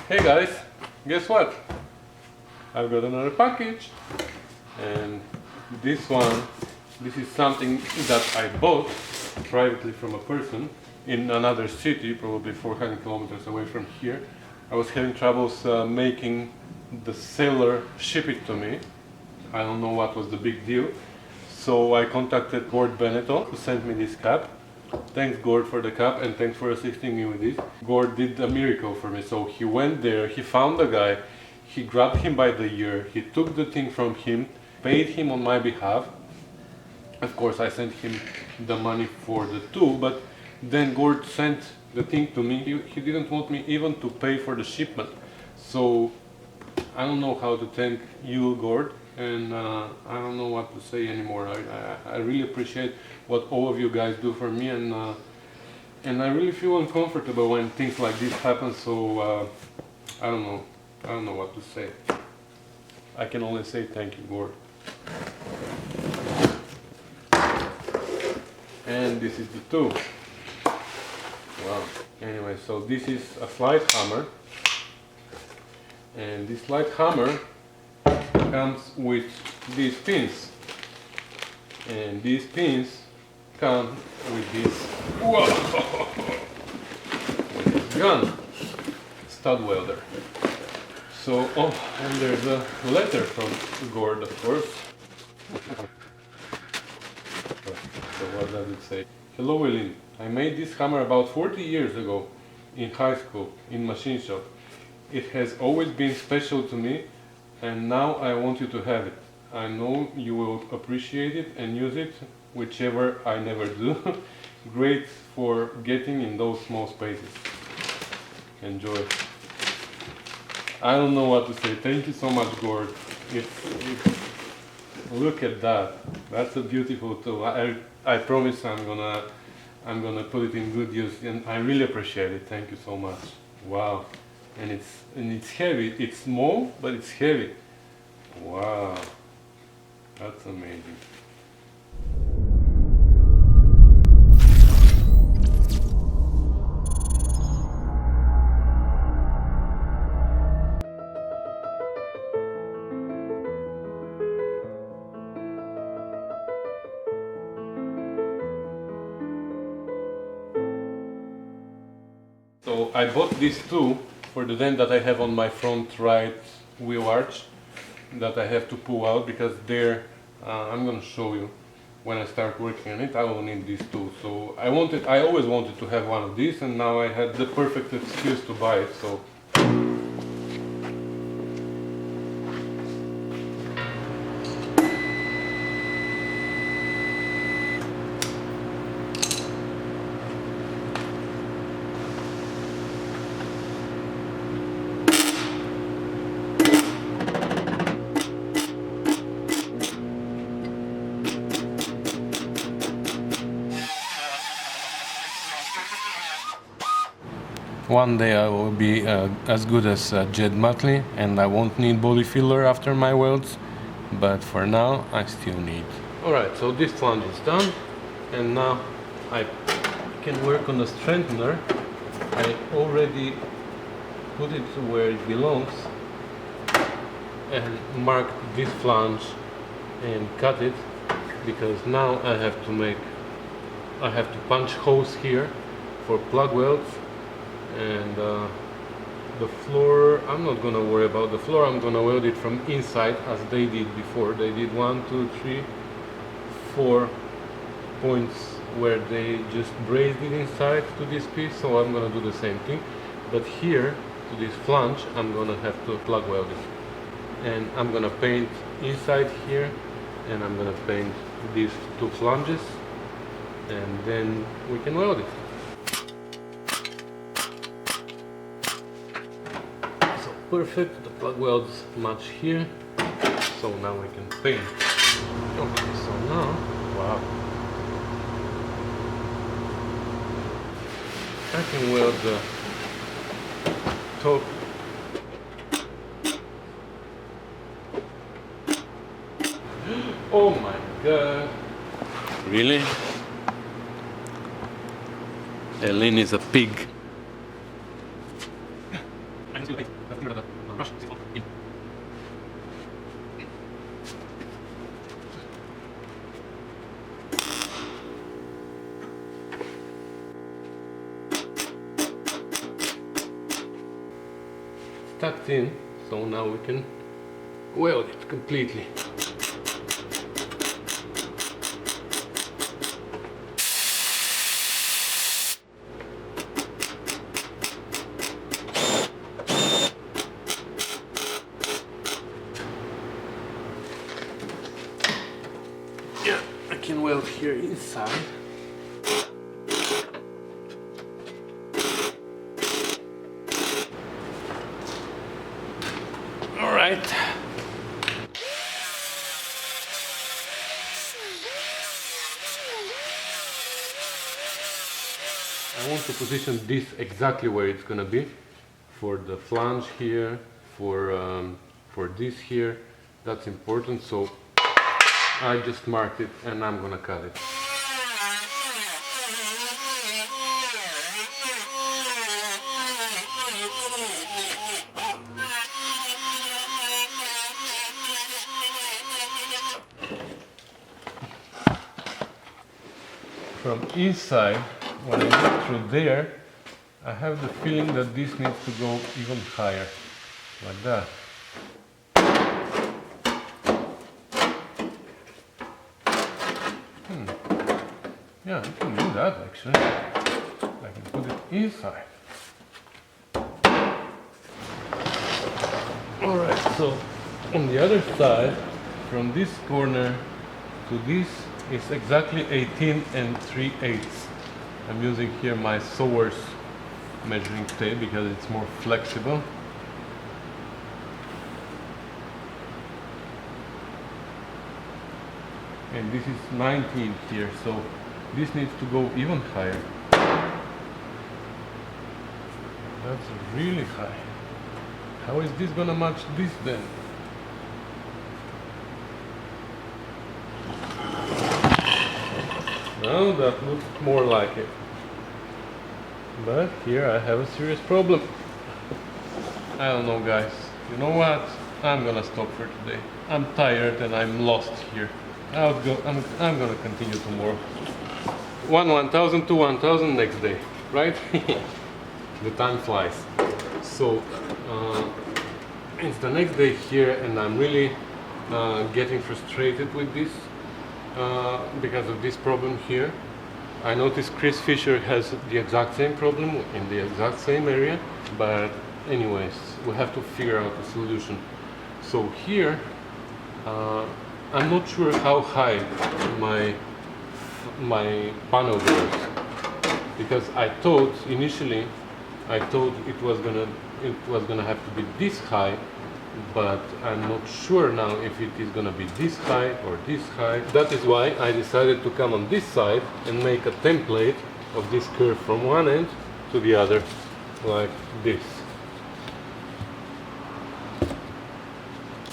Hey guys, guess what? I've got another package, and this is something that I bought privately from a person in another city, probably 400 kilometers away from here. I was having troubles making the seller ship it to me. I don't know what was the big deal. So I contacted Gord Benetton to send me this cap. Thanks Gord for the cap, and thanks for assisting me with this. Gord did a miracle for me. So he went there, he found the guy, he grabbed him by the ear, he took the thing from him, paid him on my behalf. Of course I sent him the money for the tool, but then Gord sent the thing to me. He didn't want me even to pay for the shipment. So I don't know how to thank you, Gord, and I don't know what to say anymore. I really appreciate what all of you guys do for me, and I really feel uncomfortable when things like this happen. So I don't know what to say. I can only say thank you, Gord. And this is the tool. Wow. Anyway, so this is a slide hammer, and this slide hammer comes with these pins, and these pins come with this, whoa, with this gun, stud welder. So, oh, and there's a letter from Gord, of course. So what does it say? Hello Eileen, I made this hammer about 40 years ago in high school, in machine shop. It has always been special to me, and now I want you to have it. I know you will appreciate it and use it, whichever I never do. Great for getting in those small spaces. Enjoy. I don't know what to say. Thank you so much, Gord. Look at that. That's a beautiful tool. I promise I'm gonna put it in good use, and I really appreciate it. Thank you so much. Wow. And it's heavy. It's small, but it's heavy. Wow. That's amazing. So I bought this tool for the dent that I have on my front right wheel arch that I have to pull out, because there, I'm gonna show you when I start working on it, I will need this tool. So I always wanted to have one of these, and now I had the perfect excuse to buy it. So one day I will be as good as Jed Muttley, and I won't need body filler after my welds, but for now I still need. Alright, so this flange is done, and now I can work on the strengthener. I already put it where it belongs and marked this flange and cut it, because now I have to punch holes here for plug welds. And the floor, I'm not gonna worry about the floor. I'm gonna weld it from inside as they did before. They did 1, 2, 3, 4 points where they just brazed it inside to this piece, so I'm gonna do the same thing. But here, to this flange, I'm gonna have to plug weld it. And I'm gonna paint inside here, and I'm gonna paint these two flanges, and then we can weld it. Perfect, the plug welds match here, so now we can paint. Okay, so now, wow, I can weld the top. Oh my god, really? Eileen is a pig. tucked in, so now we can weld it completely. Yeah, I can weld here inside. All right. I want to position this exactly where it's gonna be, for the flange here, for this here. That's important, so I just marked it and I'm gonna cut it. From inside, when I look through there, I have the feeling that this needs to go even higher, like that. Yeah, I can do that actually. I can put it inside. Alright, so on the other side, from this corner to this, is exactly 18 3/8. I'm using here my Sowers measuring tape because it's more flexible. And this is 19 here, so this needs to go even higher. That's really high. How is this gonna match this then? Now that looks more like it. But here I have a serious problem. I don't know, guys. You know what? I'm gonna stop for today. I'm tired and I'm lost here. I'm gonna continue tomorrow. 1000 to 1000 next day, right? The time flies. So it's the next day here and I'm really getting frustrated with this because of this problem here. I noticed Chris Fisher has the exact same problem in the exact same area, but anyways, we have to figure out a solution. So here, I'm not sure how high my panel goes, because I thought initially it was gonna have to be this high, but I'm not sure now if it is gonna be this high or this high. That is why I decided to come on this side and make a template of this curve from one end to the other, like this.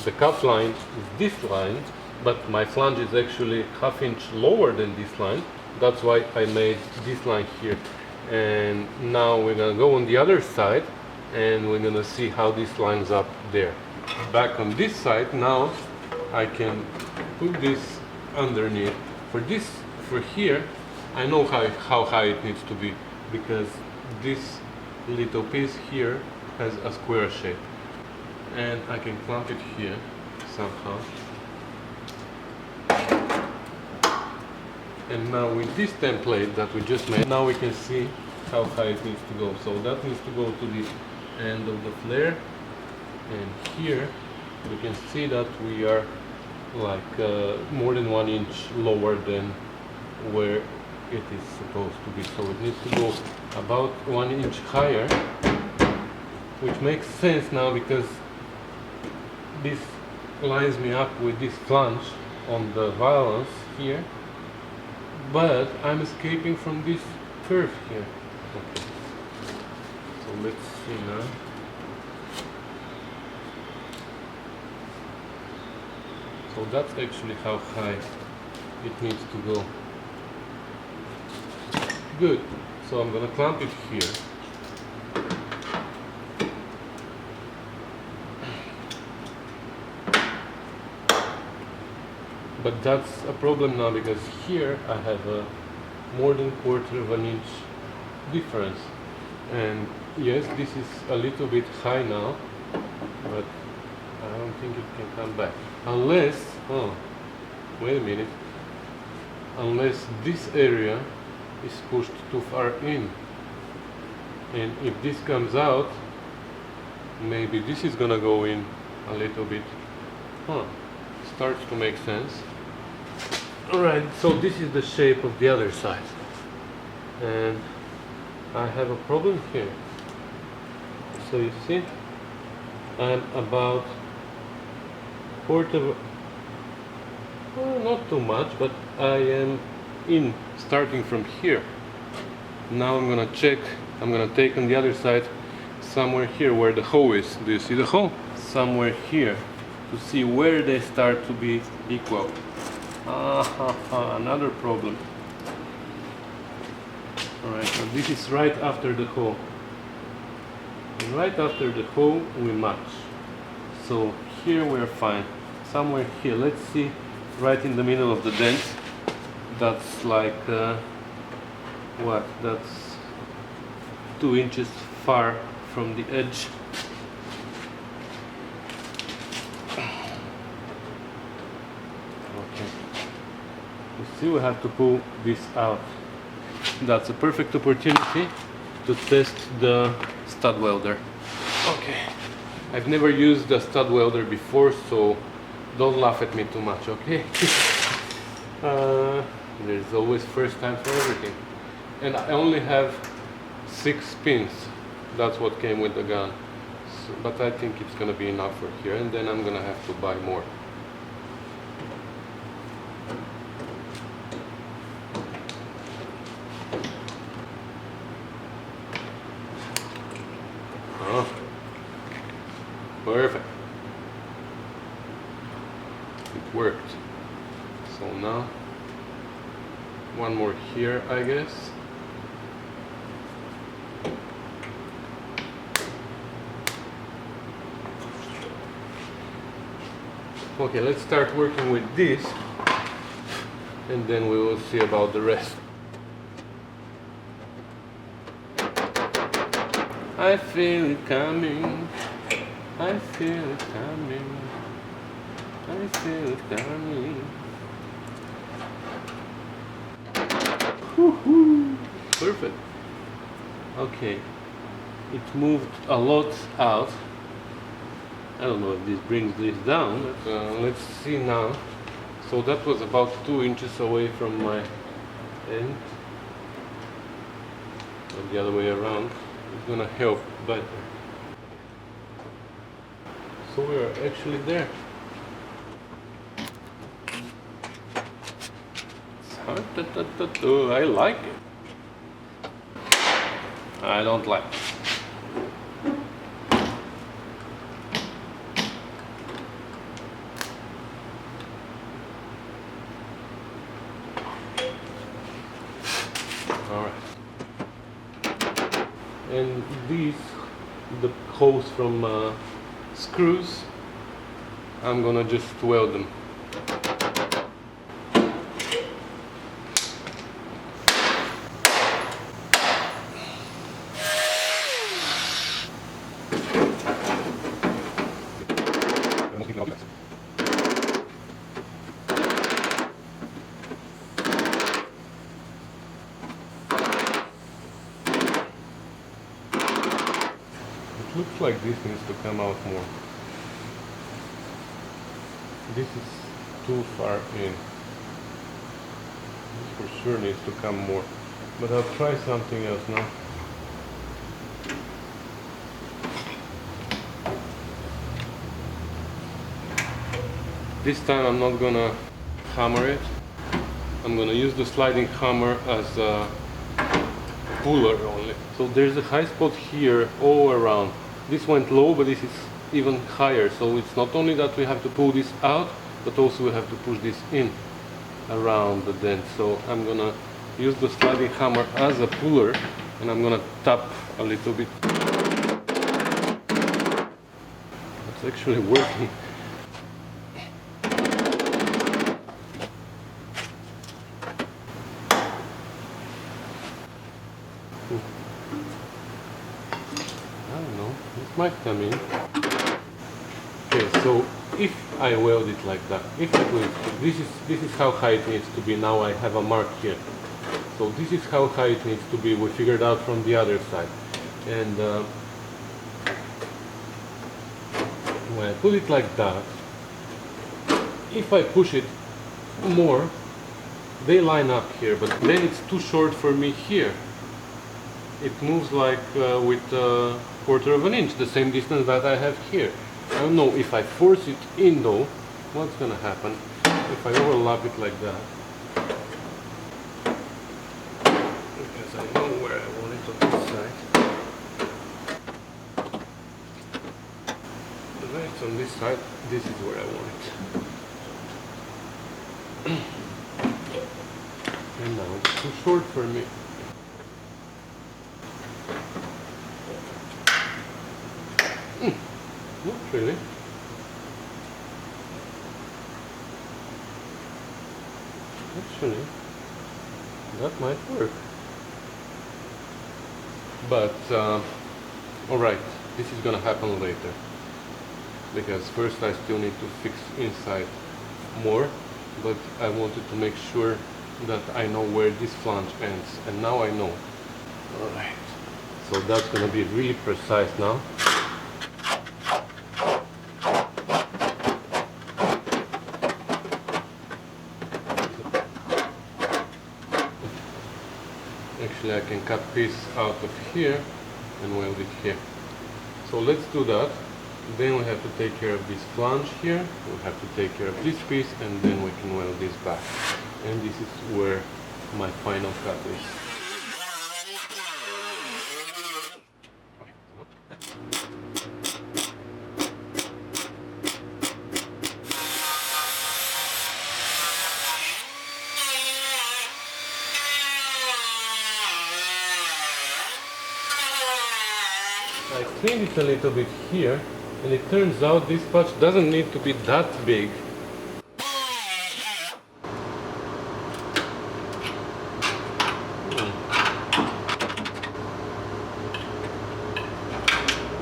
The cup line is this line, but my flange is actually ½ inch lower than this line. That's why I made this line here. And now we're gonna go on the other side and we're gonna see how this lines up there. Back on this side, now I can put this underneath. For here, I know how high it needs to be, because this little piece here has a square shape. And I can clamp it here somehow. And now with this template that we just made, now we can see how high it needs to go. So that needs to go to the end of the flare. And here we can see that we are like more than 1 inch lower than where it is supposed to be. So it needs to go about 1 inch higher, which makes sense now because this lines me up with this flange on the valance here, but I'm escaping from this curve here. Okay, so let's see now. So that's actually how high it needs to go. Good. So I'm gonna clamp it here. But that's a problem now, because here I have a more than 1/4 inch difference. And yes, this is a little bit high now, but I don't think it can come back unless, oh, wait a minute, unless this area is pushed too far in, and if this comes out, maybe this is gonna go in a little bit. Starts to make sense. Alright, so this is the shape of the other side, and I have a problem here. So you see, I'm about quarter, well, not too much, but I am in starting from here. Now I'm gonna check, I'm gonna take on the other side somewhere here where the hole is. Do you see the hole? Somewhere here to see where they start to be equal. Another problem. Alright, so this is right after the hole. And right after the hole we match. So here we're fine. Somewhere here, let's see, right in the middle of the dent. That's like, what? That's 2 inches far from the edge. Okay. You see, we have to pull this out. That's a perfect opportunity to test the stud welder. Okay. I've never used a stud welder before, so don't laugh at me too much, okay? There's always first time for everything. And I only have 6 pins. That's what came with the gun. So, but I think it's gonna be enough for here, and then I'm gonna have to buy more. Perfect. It worked. So now, one more here, I guess. Okay, let's start working with this, and then we will see about the rest. I feel it coming. I feel it coming. I feel it coming. Woohoo! Perfect. Okay, it moved a lot out. I don't know if this brings this down. Let's see now. So that was about 2 inches away from my end. And the other way around. It's gonna help better. So we are actually there. I like it. I don't like it. Alright. And these, the holes from screws, I'm gonna just weld them. It looks like this needs to come out more. This is too far in. This for sure needs to come more. But I'll try something else now. This time I'm not gonna hammer it. I'm gonna use the sliding hammer as a puller only. So there's a high spot here all around. This went low, but this is even higher. So it's not only that we have to pull this out, but also we have to push this in around the dent. So I'm gonna use the sliding hammer as a puller, and I'm gonna tap a little bit. It's actually working. I don't know, this might come in. Okay, so if I weld it like that, if I do it, this is how high it needs to be. Now I have a mark here. So this is how high it needs to be. We figured out from the other side. And when I put it like that, if I push it more, they line up here, but then it's too short for me here. It moves like with a quarter of an inch, the same distance that I have here. I don't know if I force it in though, what's gonna happen if I overlap it like that. Because I know where I want it on this side. When it's on this side, this is where I want it. And now it's too short for me. Not really. Actually, that might work. But, alright, this is gonna happen later. Because first I still need to fix inside more, but I wanted to make sure that I know where this flange ends, and now I know. Alright, so that's gonna be really precise now. Actually, I can cut this out of here and weld it here. So let's do that. Then we have to take care of this flange here, we have to take care of this piece, and then we can weld this back. And this is where my final cut is. I cleaned it a little bit here, and it turns out this patch doesn't need to be that big.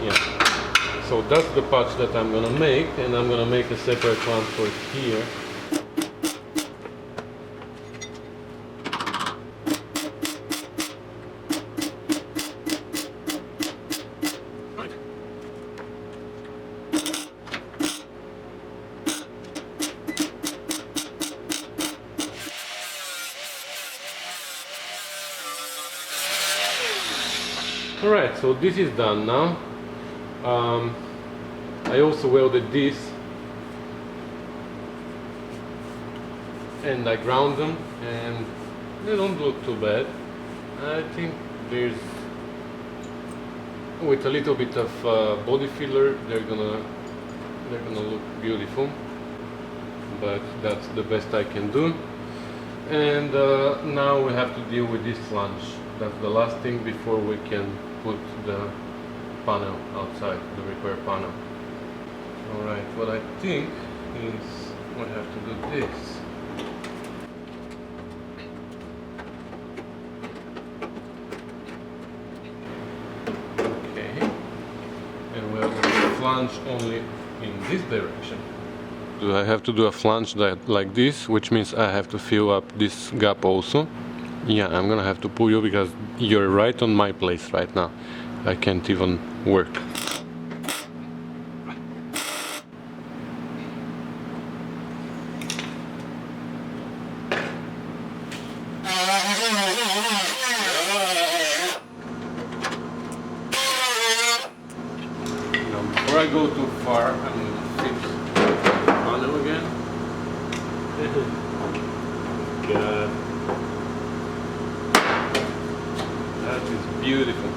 Yeah, so that's the patch that I'm gonna make, and I'm gonna make a separate one for here. Alright, so this is done now. I also welded this and I ground them, and they don't look too bad. I think there's, with a little bit of body filler, they're gonna look beautiful, but that's the best I can do. And now we have to deal with this flange. That's the last thing before we can put the panel outside, the repair panel. Alright, what I think is we have to do this. Okay, and we'll do the flange only in this direction. Do I have to do a flange like this, which means I have to fill up this gap also? Yeah, I'm gonna have to pull you because you're right on my place right now. I can't even work. Now, before I go too far, I'm gonna fix the panel again. God. That is beautiful.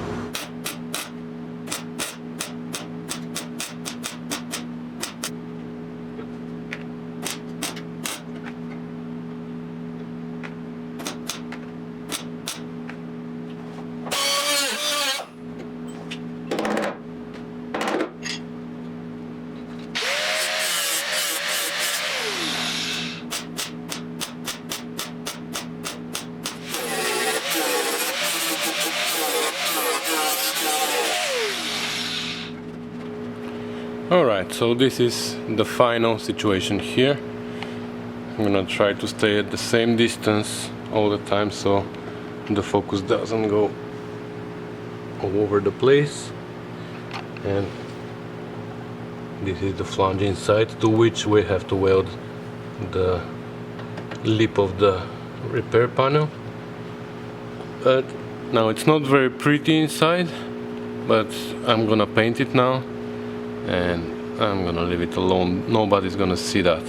Alright, so this is the final situation here. I'm gonna try to stay at the same distance all the time so the focus doesn't go all over the place. And this is the flange inside, to which we have to weld the lip of the repair panel. But now it's not very pretty inside, but I'm gonna paint it now and I'm gonna leave it alone. Nobody's gonna see that.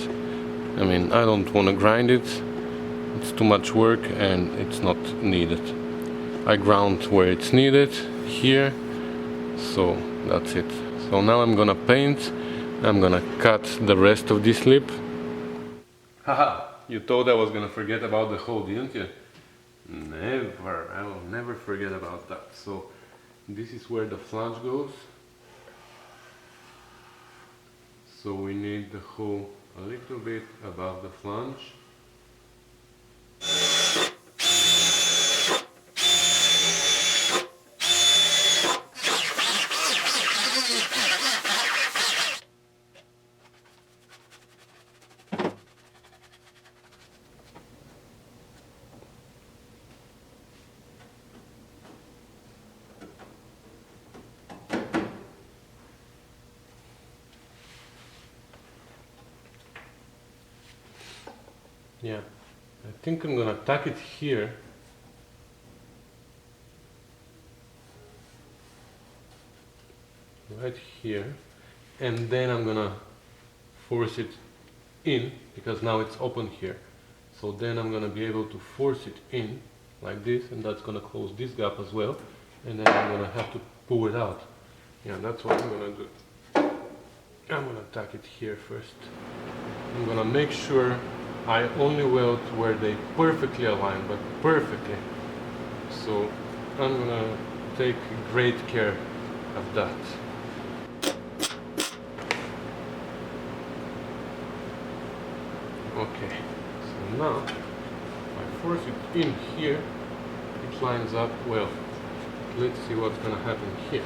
I mean, I don't want to grind it, it's too much work and it's not needed. I ground where it's needed here, so that's it. So now I'm gonna paint. I'm gonna cut the rest of this lip. Haha, you thought I was gonna forget about the hole, didn't you? Never, I will never forget about that. So this is where the flange goes. So we need the hole a little bit above the flange. Yeah, I think I'm gonna tack it here. Right here. And then I'm gonna force it in, because now it's open here. So then I'm gonna be able to force it in like this, and that's gonna close this gap as well. And then I'm gonna have to pull it out. Yeah, that's what I'm gonna do. I'm gonna tack it here first. I'm gonna make sure I only weld where they perfectly align, but perfectly. So I'm gonna take great care of that. Okay, so now I force it in here, it lines up well. Let's see what's gonna happen here.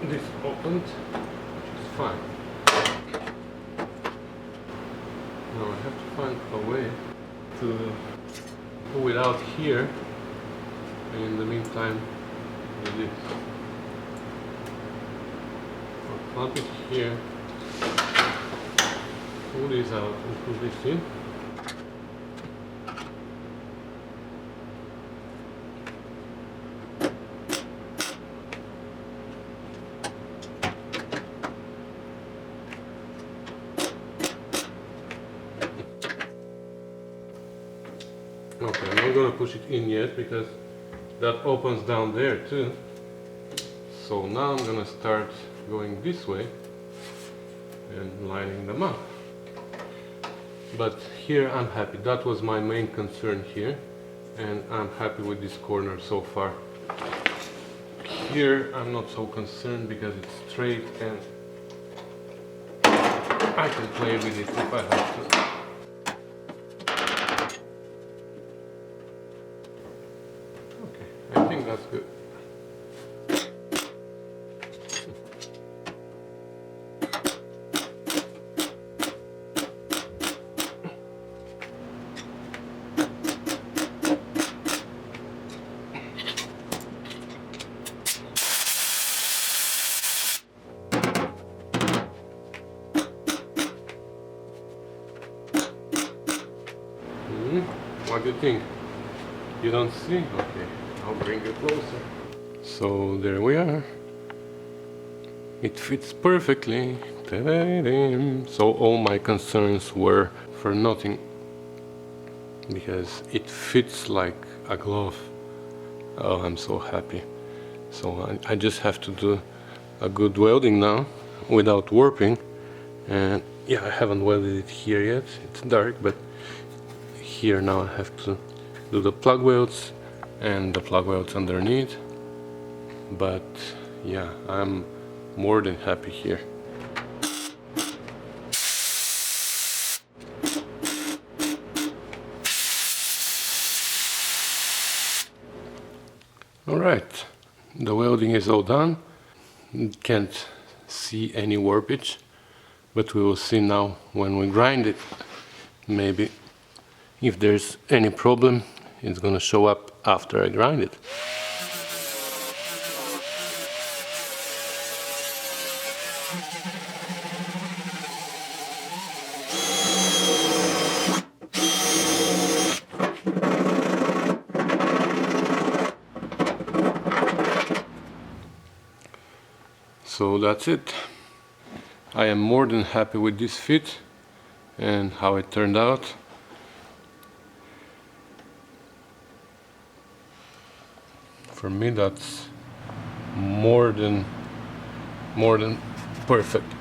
This opened, which is fine. Now I have to find a way to pull it out here, and in the meantime do this. I'll clamp it here, pull this out and pull this in. Okay, I'm not gonna push it in yet because that opens down there too. So now I'm gonna start going this way and lining them up. But here I'm happy. That was my main concern here, and I'm happy with this corner so far. Here I'm not so concerned because it's straight and I can play with it if I have to. I think that's good. What do you think? You don't see? Okay. I'll bring it closer. So there we are. It fits perfectly. So all my concerns were for nothing, because it fits like a glove. Oh, I'm so happy. So I just have to do a good welding now without warping. And yeah, I haven't welded it here yet. It's dark, but here now I have to do the plug welds and the plug welds underneath. But yeah, I'm more than happy here. Alright, the welding is all done. Can't see any warpage, but we will see now when we grind it. Maybe if there's any problem, it's gonna show up after I grind it. So that's it. I am more than happy with this fit and how it turned out. For me, that's more than perfect.